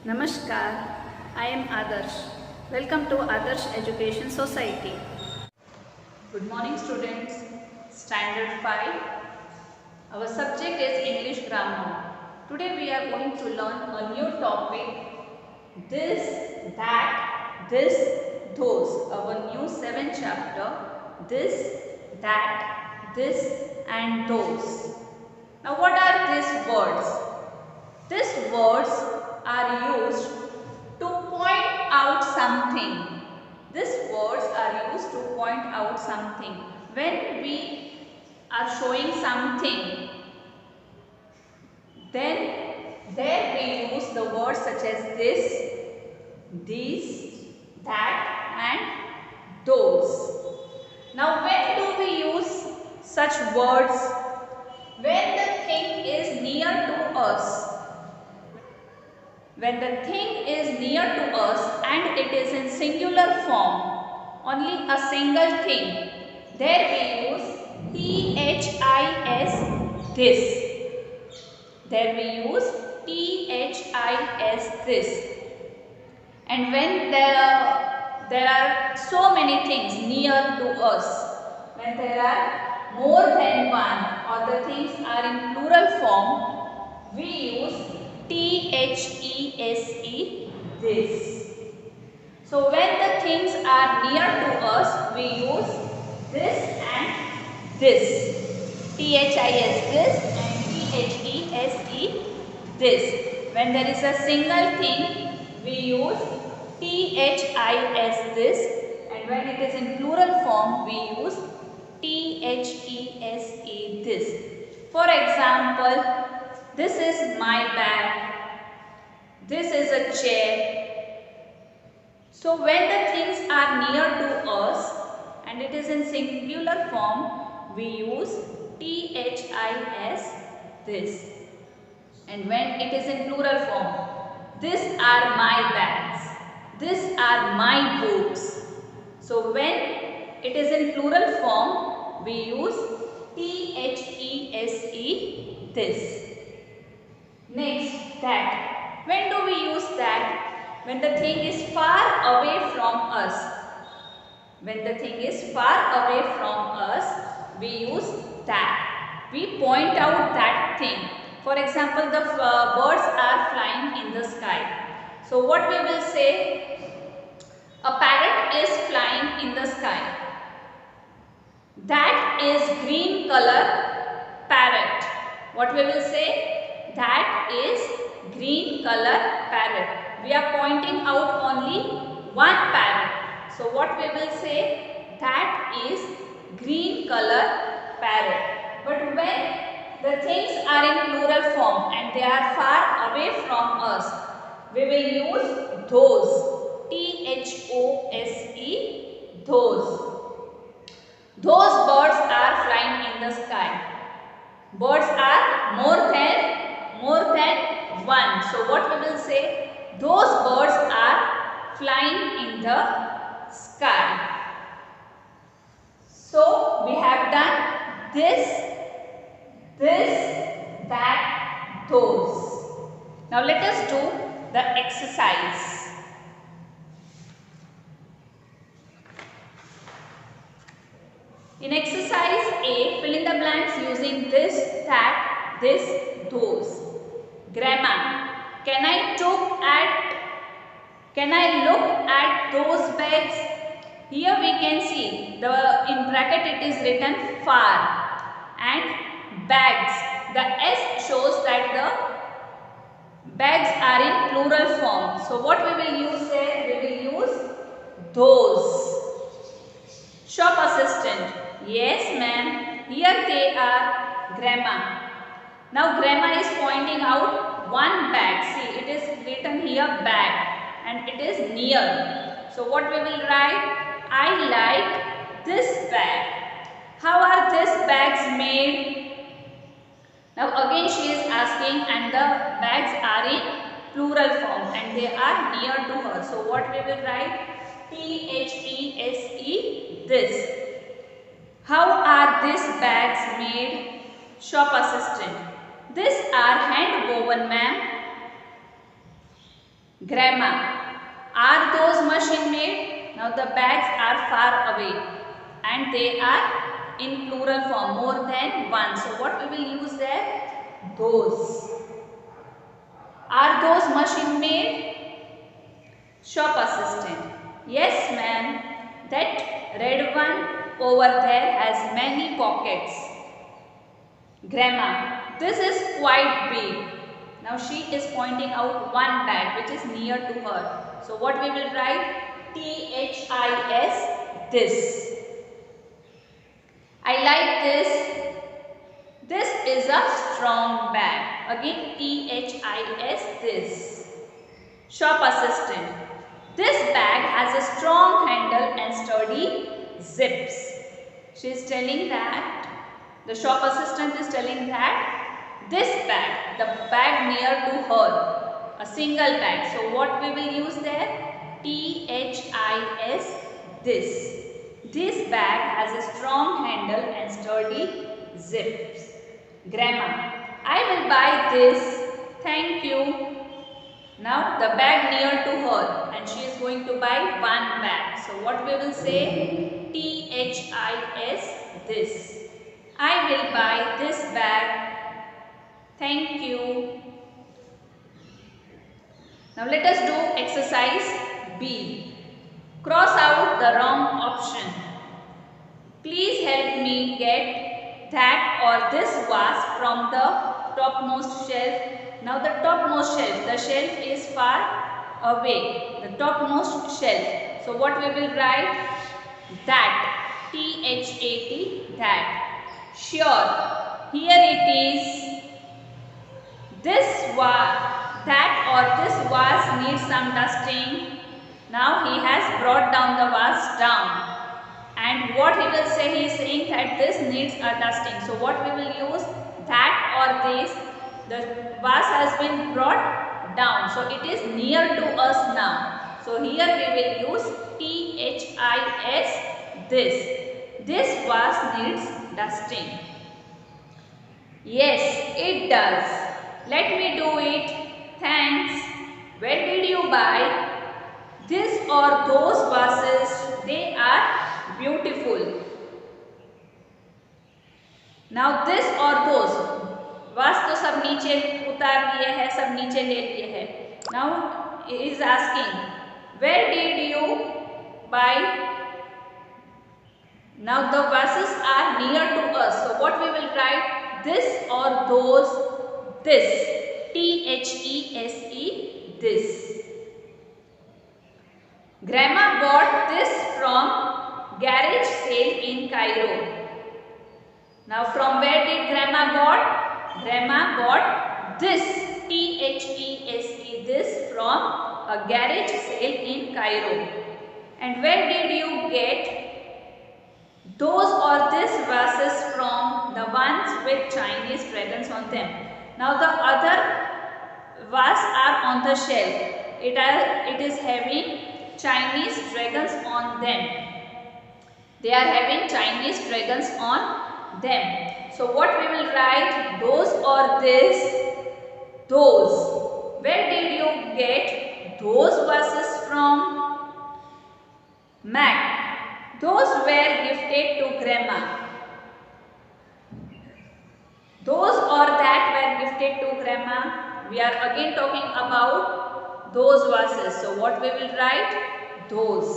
Namaskar, I am Adarsh. Welcome to Adarsh Education Society. Good morning students, Standard 5. Our subject is English Grammar. Today we are going to learn a new topic, this, that, this, those. Our new 7th chapter, this, that, this and those. Now what are these words? These words are used to point out something. These words are used to point out something. When we are showing something, then there we use the words such as this, these, that and those. Now when do we use such words? When the thing is near to us. When the thing is near to us and it is in singular form, only a single thing, there we use THIS, this. There we use THIS, this. And when there are so many things near to us, when there are more than one or the things are in plural form, we use THESE, this. So when the things are near to us, we use this and this. THIS, this and THESE, this. When there is a single thing, we use THIS, this. And when it is in plural form, we use THESE, this. For example, this is my bag. This is a chair. So when the things are near to us and it is in singular form, we use THIS, this. And when it is in plural form, these are my bags. These are my books. So when it is in plural form, we use THESE, this. Next, that. When do we use that? When the thing is far away from us. When the thing is far away from us, we use that. We point out that thing. For example, the birds are flying in the sky. So what we will say? A parrot is flying in the sky. That is green color parrot. What we will say? That is green color parrot. We are pointing out only one parrot. So what we will say? That is green color parrot. But when the things are in plural form and they are far away from us, we will use those. THOSE, those. Those birds are flying in the sky. Birds are more than one. So what we will say? Those birds are flying in the sky. So we have done this, that, those. Now let us do the exercise. In exercise A, fill in the blanks using this, that, this, those. Grammar. Can I look at those bags? Here we can see in bracket it is written far and bags. The S shows that the bags are in plural form. So what we will use here? We will use those. Shop assistant. Yes ma'am. Here they are. Grandma. Now grandma is pointing out one bag. See, it is written here bag and it is near. So what we will write? I like this bag. How are these bags made? Now again she is asking and the bags are in plural form and they are near to her. So what we will write? THESE, this. How are these bags made? Shop assistant. These are hand woven, ma'am. Grandma, are those machine made? Now the bags are far away and they are in plural form, more than one. So what we will use there? Those. Are those machine made? Shop assistant. Yes, ma'am. That red one over there has many pockets. Grandma, this is quite big. Now she is pointing out one bag which is near to her. So what we will write? THIS, this. I like this. This is a strong bag. Again THIS, this. Shop assistant. This bag has a strong handle and sturdy zips. She is telling that, the shop assistant is telling that this bag, the bag near to her, a single bag. So what we will use there? THIS, this. This bag has a strong handle and sturdy zips. Grandma, I will buy this. Thank you. Now the bag near to her and she is going to buy one bag. So what we will say? THIS, this. I will buy this bag. Thank you. Now let us do exercise B. Cross out the wrong option. Please help me get that or this vase from the topmost shelf. Now the topmost shelf, the shelf is far away. The topmost shelf. So what we will write? That. THAT, that. Sure. Here it is. This vase, that or this vase needs some dusting. Now he has brought down the vase down. And what he will say? He is saying that this needs a dusting. So what we will use? That or this. The vase has been brought down. So it is near to us now. So here we will use THIS, this. This vase needs dusting. Yes, it does. Let me do it. Thanks. Where did you buy? This or those vases? They are beautiful. Now this or those. वास तो सब नीचे उतार लिए हैं, सब नीचे ले लिए हैं. Now he is asking, where did you buy? Now the vases are near to us. So what we will write? This or those, this. THESE, this. Grandma bought this from garage sale in Cairo. Now from where did Grandma bought? Grandma bought this, THESE, this from a garage sale in Cairo. And where did you get those or this vases from? The ones with Chinese dragons on them. Now the other vases are on the shelf. It is having Chinese dragons on them. They are having Chinese dragons on them. So what we will write? Those or this, those. Where did you get those vases from? Mac. Those were gifted to Grandma. Those or that were gifted to Grandma. We are again talking about those vases. So what we will write? Those.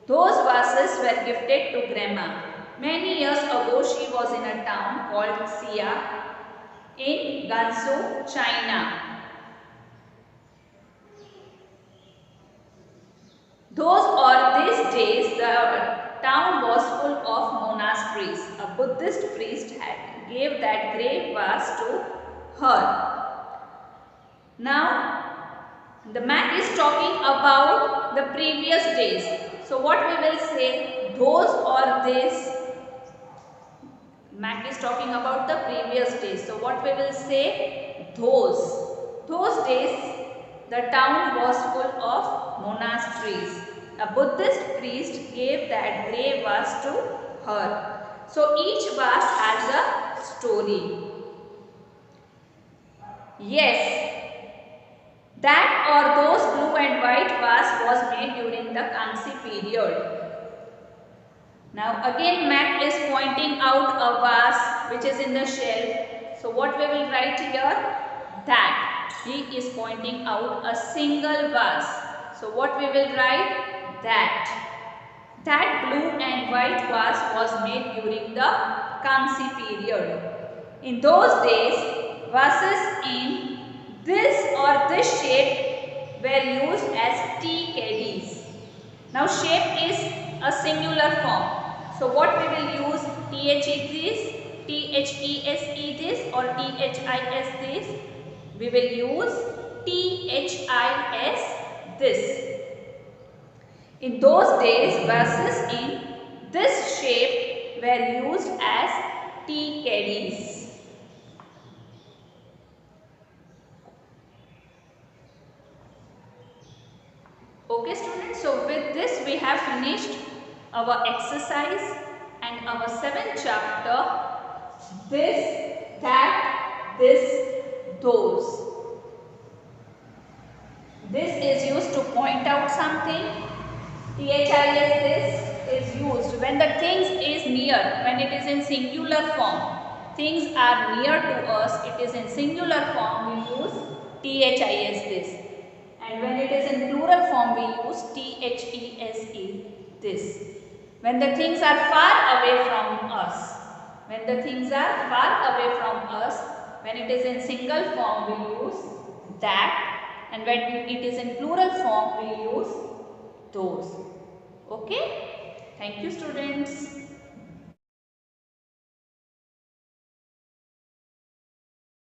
Those vases were gifted to Grandma. Many years ago, she was in a town called Xia in Gansu, China. Those or these days, the town was full of monasteries. A Buddhist priest gave that great vase to her. Now, the man is talking about the previous days. So what we will say? Those or this. Mac is talking about the previous days. So what we will say? Those. Those days the town was full of monasteries. A Buddhist priest gave that grey vase to her. So each vase has a story. Yes, That or those blue and white vase was made during the Kangxi period. Now again Mac is pointing out a vase which is in the shelf. So what we will write here? That. He is pointing out a single vase. So what we will write? That. That blue and white vase was made during the Kangxi period. In those days, vases in this or this shape were used as tea caddies. Now shape is a singular form. So what we will use? THES this or THIS this? We will use THIS this. In those days, vases in this shape were used as tea caddies. Okay students, so with this we have finished our exercise and our 7th chapter, this, that, this, those. This is used to point out something. THIS this is used when the things is near, when it is in singular form. Things are near to us, it is in singular form, we use THIS this. And when it is in plural form, we use THESE this. When the things are far away from us, when the things are far away from us, when it is in single form, we use that. And when it is in plural form, we use those. Okay? Thank you students.